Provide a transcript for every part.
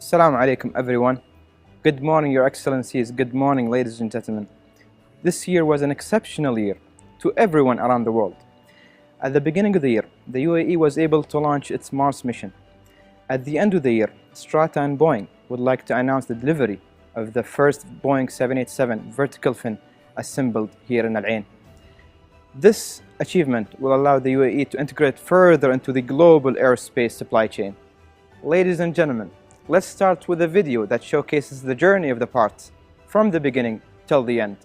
Assalamu alaikum everyone. Good morning, Your Excellencies. Good morning, ladies and gentlemen. This year was an exceptional year to everyone around the world. At the beginning of the year, the UAE was able to launch its Mars mission. At the end of the year, Strata and Boeing would like to announce the delivery of the first Boeing 787 vertical fin assembled here in Al Ain. This achievement will allow the UAE to integrate further into the global aerospace supply chain. Ladies and gentlemen, let's start with a video that showcases the journey of the parts from the beginning till the end.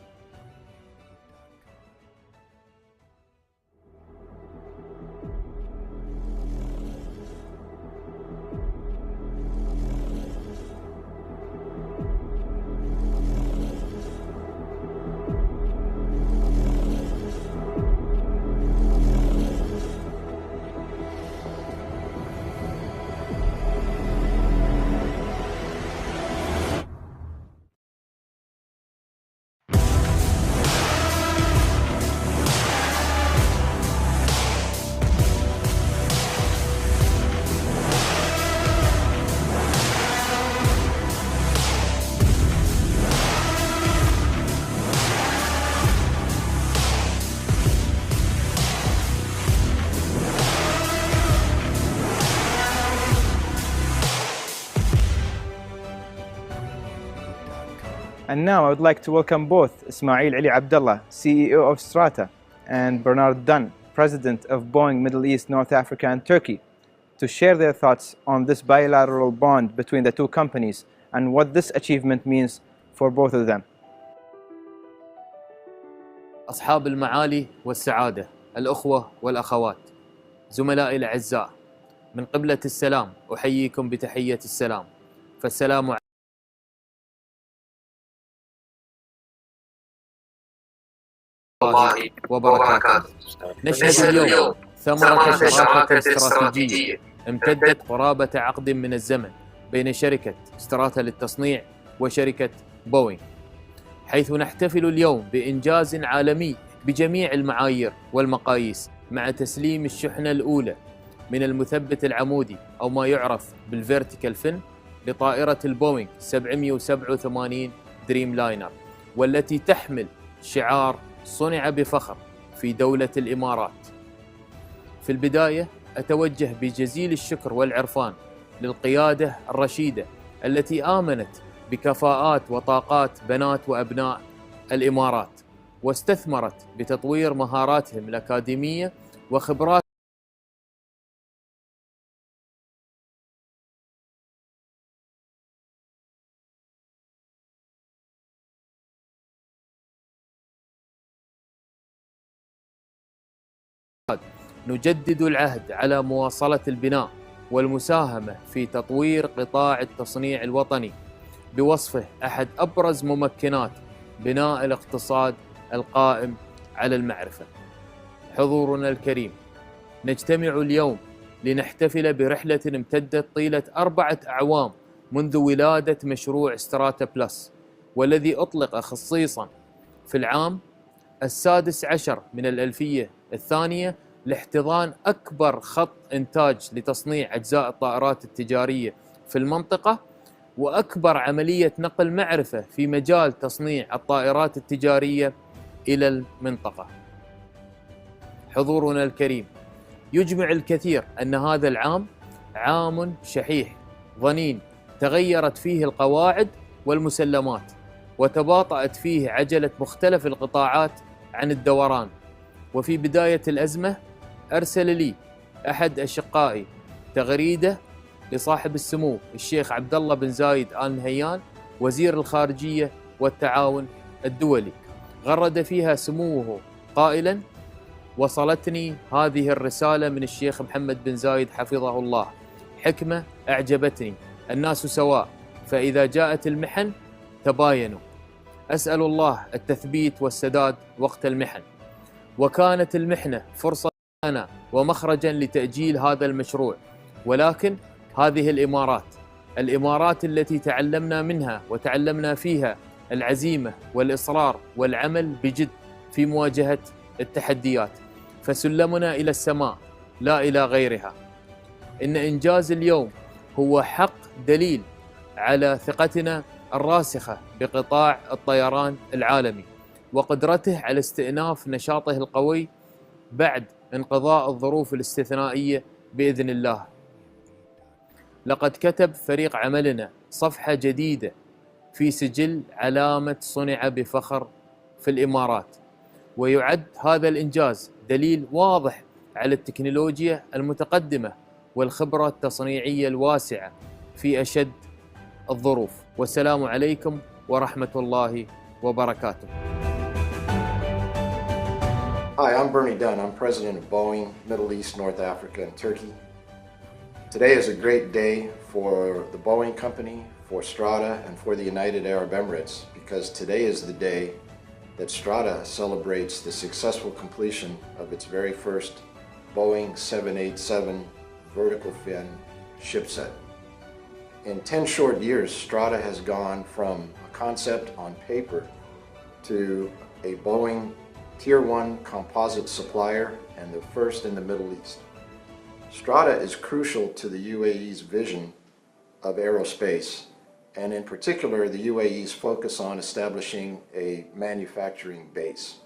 And now I would like to welcome both Ismail Ali Abdullah, CEO of Strata, and Bernard Dunn, President of Boeing Middle East, North Africa and Turkey, to share their thoughts on this bilateral bond between the two companies and what this achievement means for both of them. أصحاب المعالي والسعادة، الأخوة والأخوات، زملائي الأعزاء، من قبلة السلام أحييكم بتحية السلام، فالسلام عليكم الله وبركاته. نشهد اليوم ثمرة شراكة استراتيجية امتدت قرابة عقد من الزمن بين شركة ستراتا للتصنيع وشركة بوينغ، حيث نحتفل اليوم بإنجاز عالمي بجميع المعايير والمقاييس مع تسليم الشحنة الأولى من المثبت العمودي أو ما يعرف بالفيرتيكال فين لطائرة البوينغ 787 دريم لاينر، والتي تحمل شعار صنع بفخر في دولة الإمارات. في البداية أتوجه بجزيل الشكر والعرفان للقيادة الرشيدة التي آمنت بكفاءات وطاقات بنات وأبناء الإمارات، واستثمرت بتطوير مهاراتهم الأكاديمية وخبرات نجدد العهد على مواصلة البناء والمساهمة في تطوير قطاع التصنيع الوطني بوصفه أحد أبرز ممكنات بناء الاقتصاد القائم على المعرفة. حضورنا الكريم، نجتمع اليوم لنحتفل برحلة امتدت طيلة 4 أعوام منذ ولادة مشروع ستراتا بلس، والذي أطلق خصيصا في العام 16 من الألفية الثانية لاحتضان أكبر خط إنتاج لتصنيع أجزاء الطائرات التجارية في المنطقة، وأكبر عملية نقل معرفة في مجال تصنيع الطائرات التجارية إلى المنطقة. حضورنا الكريم، يجمع الكثير أن هذا العام عام شحيح ظنين تغيرت فيه القواعد والمسلمات، وتباطأت فيه عجلة مختلف القطاعات عن الدوران. وفي بداية الأزمة أرسل لي أحد أشقائي تغريدة لصاحب السمو الشيخ عبد الله بن زايد آل نهيان وزير الخارجية والتعاون الدولي، غرد فيها سموه قائلا: وصلتني هذه الرسالة من الشيخ محمد بن زايد حفظه الله، حكمة أعجبتني، الناس سواء، فإذا جاءت المحن تباينوا. أسأل الله التثبيت والسداد وقت المحن. وكانت المحنة فرصة لنا ومخرجا لتأجيل هذا المشروع، ولكن هذه الإمارات التي تعلمنا منها وتعلمنا فيها العزيمة والإصرار والعمل بجد في مواجهة التحديات، فسلمنا إلى السماء لا إلى غيرها. إن إنجاز اليوم هو حق دليل على ثقتنا الراسخة بقطاع الطيران العالمي وقدرته على استئناف نشاطه القوي بعد انقضاء الظروف الاستثنائية بإذن الله. لقد كتب فريق عملنا صفحة جديدة في سجل علامة صنع بفخر في الإمارات، ويعد هذا الإنجاز دليل واضح على التكنولوجيا المتقدمة والخبرة التصنيعية الواسعة في أشد الظروف. والسلام عليكم ورحمة الله وبركاته. Hi, I'm Bernie Dunn. I'm president of Boeing, Middle East, North Africa, and Turkey. Today is a great day for the Boeing company, for Strata, and for the United Arab Emirates, because today is the day that Strata celebrates the successful completion of its very first Boeing 787 vertical fin shipset. In 10 short years, Strata has gone from a concept on paper to a Boeing Tier 1 composite supplier and the first in the Middle East. Strata is crucial to the UAE's vision of aerospace, and in particular the UAE's focus on establishing a manufacturing base.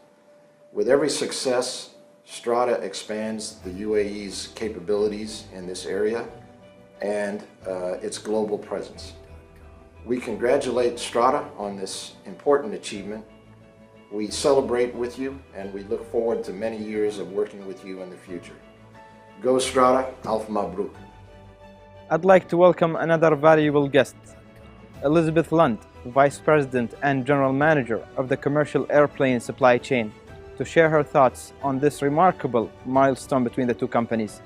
With every success, Strata expands the UAE's capabilities in this area and its global presence. We congratulate Strata on this important achievement. We celebrate with you, and we look forward to many years of working with you in the future. Go Strata, Alf Mabruk. I'd like to welcome another valuable guest, Elizabeth Lund, Vice President and General Manager of the Commercial Airplane Supply Chain, to share her thoughts on this remarkable milestone between the two companies.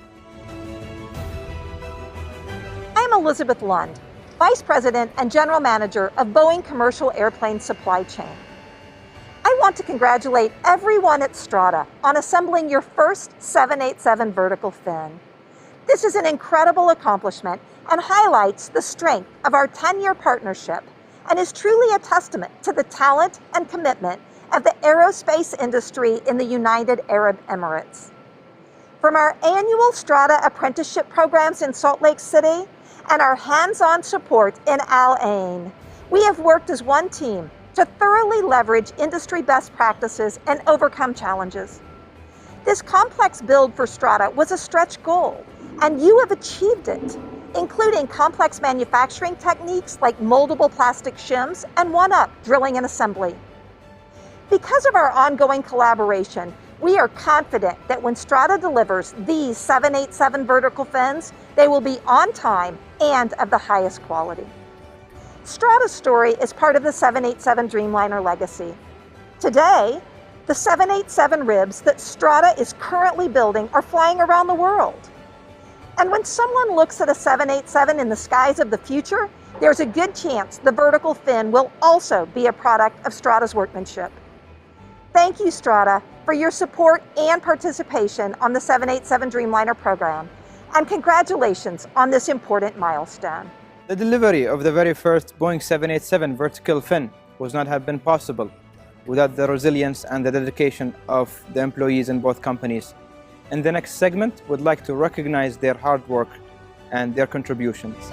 I'm Elizabeth Lund, Vice President and General Manager of Boeing Commercial Airplane Supply Chain. I want to congratulate everyone at Strata on assembling your first 787 vertical fin. This is an incredible accomplishment and highlights the strength of our 10-year partnership and is truly a testament to the talent and commitment of the aerospace industry in the United Arab Emirates. From our annual Strata apprenticeship programs in Salt Lake City and our hands-on support in Al Ain, we have worked as one team to thoroughly leverage industry best practices and overcome challenges. This complex build for Strata was a stretch goal, and you have achieved it, including complex manufacturing techniques like moldable plastic shims and one-up drilling and assembly. Because of our ongoing collaboration, we are confident that when Strata delivers these 787 vertical fins, they will be on time and of the highest quality. Strata's story is part of the 787 Dreamliner legacy. Today, the 787 ribs that Strata is currently building are flying around the world. And when someone looks at a 787 in the skies of the future, there's a good chance the vertical fin will also be a product of Strata's workmanship. Thank you, Strata, for your support and participation on the 787 Dreamliner program, and congratulations on this important milestone. The delivery of the very first Boeing 787 vertical fin would not have been possible without the resilience and the dedication of the employees in both companies. In the next segment, we'd like to recognize their hard work and their contributions.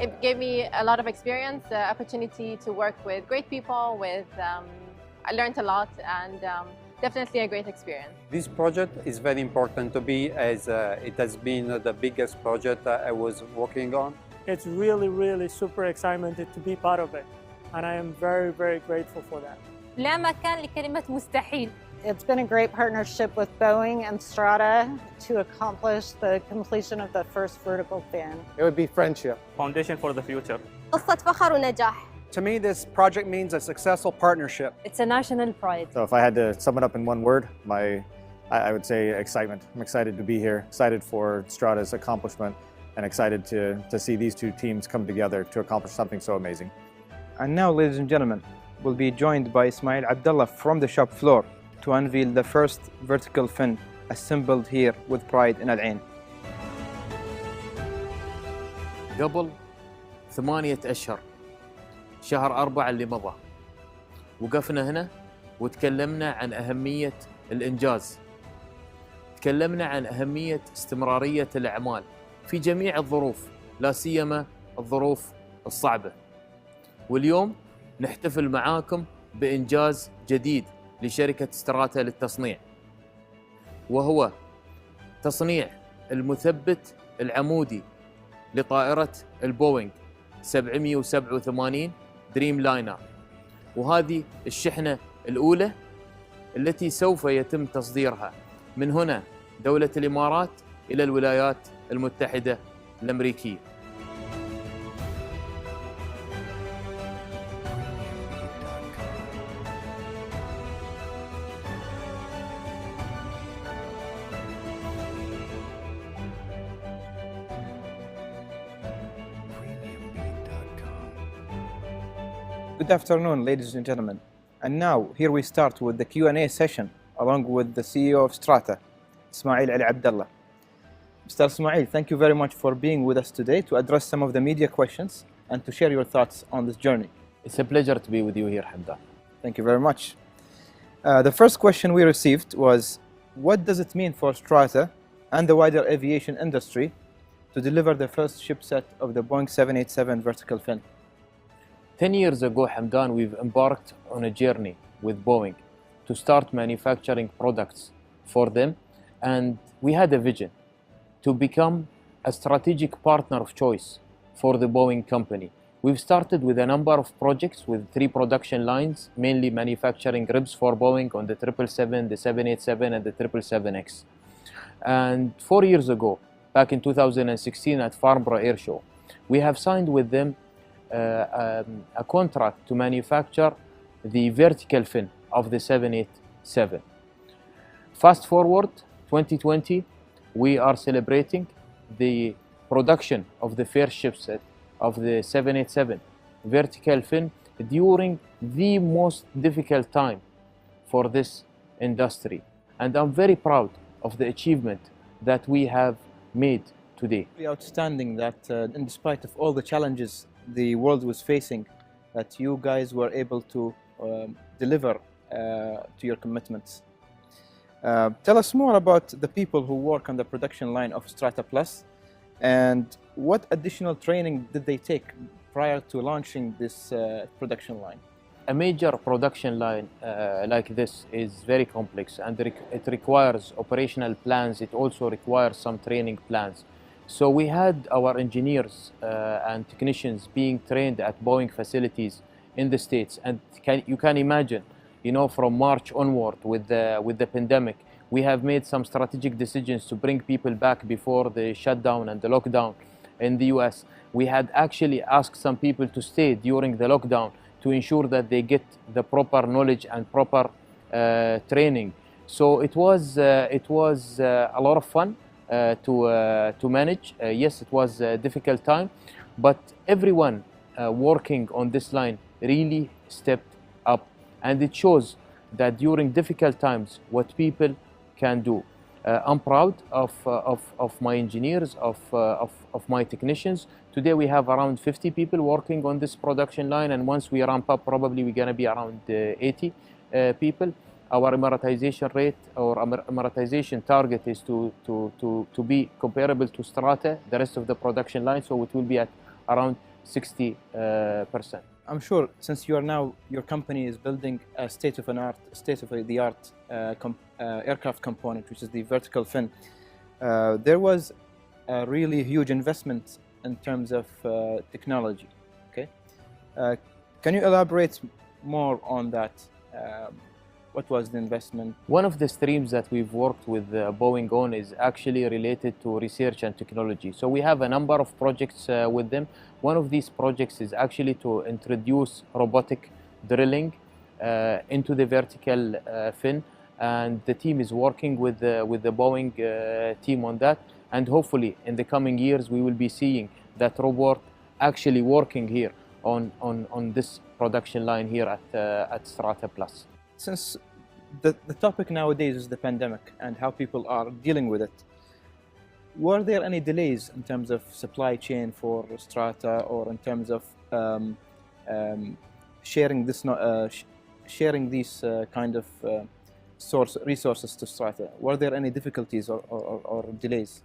It gave me a lot of experience, the opportunity to work with great people. I learned a lot, and definitely a great experience. This project is very important to me, as it has been the biggest project I was working on. It's really super excitement to be part of it, and I am very grateful for that. لا مكان لكلمة مستحيل. It's been a great partnership with Boeing and Strata to accomplish the completion of the first vertical fin. It would be friendship. Foundation for the future. قصة فخر ونجاح. To me, this project means a successful partnership. It's a national pride. So if I had to sum it up in one word, I would say excitement. I'm excited to be here, excited for Strata's accomplishment, and excited to see these two teams come together to accomplish something so amazing. And now, ladies and gentlemen, we'll be joined by Ismail Abdullah from the shop floor to unveil the first vertical fin assembled here with pride in Al Ain. قبل 8 أشهر شهر 4 اللي مضى وقفنا هنا وتكلمنا عن أهمية الإنجاز. تكلمنا عن أهمية استمرارية الأعمال في جميع الظروف، لا سيما الظروف الصعبة. واليوم نحتفل معاكم بإنجاز جديد لشركة ستراتا للتصنيع، وهو تصنيع المثبت العمودي لطائرة البوينغ 787 دريم لاينر. وهذه الشحنة الأولى التي سوف يتم تصديرها من هنا دولة الإمارات إلى الولايات المتحدة الأمريكية. Good afternoon, ladies and gentlemen. And now, here we start with the Q&A session along with the CEO of Strata, Ismail Ali Abdallah. Mr. Ismail, thank you very much for being with us today to address some of the media questions and to share your thoughts on this journey. It's a pleasure to be with you here, Hamdan. Thank you very much. The first question we received was, what does it mean for Strata and the wider aviation industry to deliver the first ship set of the Boeing 787 vertical fin? 10 years ago, Hamdan, we've embarked on a journey with Boeing to start manufacturing products for them, and we had a vision to become a strategic partner of choice for the Boeing company. We've started with a number of projects with 3 production lines, mainly manufacturing ribs for Boeing on the 777, the 787 and the 777X. And 4 years ago, back in 2016 at Farnborough Air Show, we have signed with them a contract to manufacture the vertical fin of the 787. Fast forward 2020, we are celebrating the production of the first ship set of the 787 vertical fin during the most difficult time for this industry. And I'm very proud of the achievement that we have made today. Really outstanding that in spite of all the challenges the world was facing, that you guys were able to deliver to your commitments. Tell us more about the people who work on the production line of Strata Plus, and what additional training did they take prior to launching this production line? A major production line like this is very complex, and it requires operational plans. It also requires some training plans. So we had our engineers and technicians being trained at Boeing facilities in the States, and you can imagine, you know, from March onward with the pandemic, we have made some strategic decisions to bring people back before the shutdown and the lockdown in the US. We had actually asked some people to stay during the lockdown to ensure that they get the proper knowledge and proper training. So it was a lot of fun to manage. Yes, it was a difficult time, but everyone working on this line really stepped up, and it shows that during difficult times what people can do. I'm proud of my engineers, of my technicians. Today we have around 50 people working on this production line, and once we ramp up, probably we're going to be around 80 people. Our amortization rate or amortization target is to be comparable to Strata, the rest of the production line, so it will be at around 60%. I'm sure, since you are now, your company is building a state-of-the-art aircraft component, which is the vertical fin. There was a really huge investment in terms of technology. Okay, can you elaborate more on that? What was the investment? One of the streams that we've worked with Boeing on is actually related to research and technology. So we have a number of projects with them. One of these projects is actually to introduce robotic drilling into the vertical fin, and the team is working with the Boeing team on that. And hopefully in the coming years we will be seeing that robot actually working here on this production line here at Strata Plus. Since the topic nowadays is the pandemic and how people are dealing with it. Were there any delays in terms of supply chain for Strata, or in terms of sharing this, sharing these kind of resources to Strata? Were there any difficulties or delays?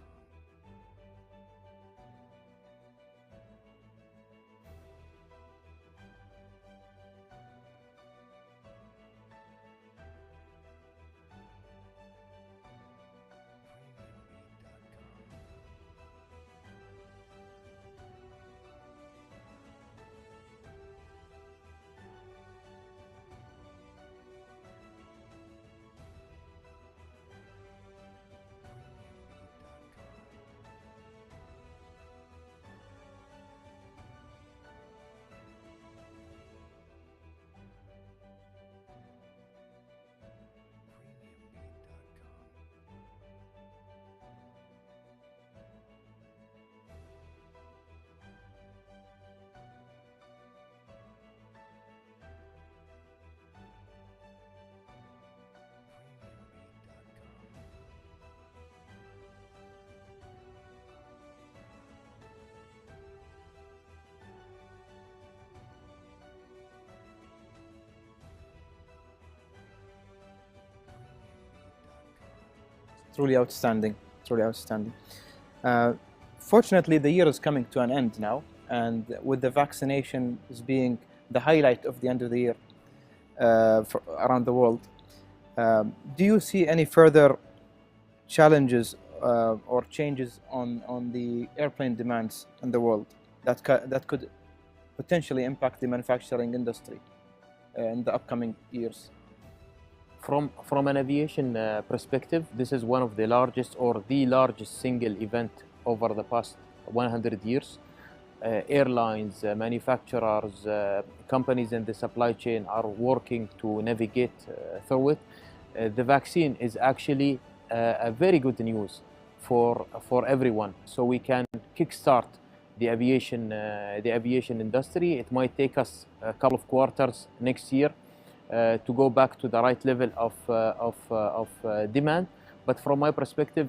Truly outstanding, truly outstanding. Fortunately, the year is coming to an end now, and with the vaccination as being the highlight of the end of the year around the world, do you see any further challenges or changes on the airplane demands in the world that could potentially impact the manufacturing industry in the upcoming years? From an aviation perspective, this is one of the largest or the largest single event over the past 100 years. Airlines, manufacturers, companies in the supply chain are working to navigate through it. The vaccine is actually a very good news for everyone. So we can kickstart the aviation industry. It might take us a couple of quarters next year to go back to the right level of demand. But from my perspective,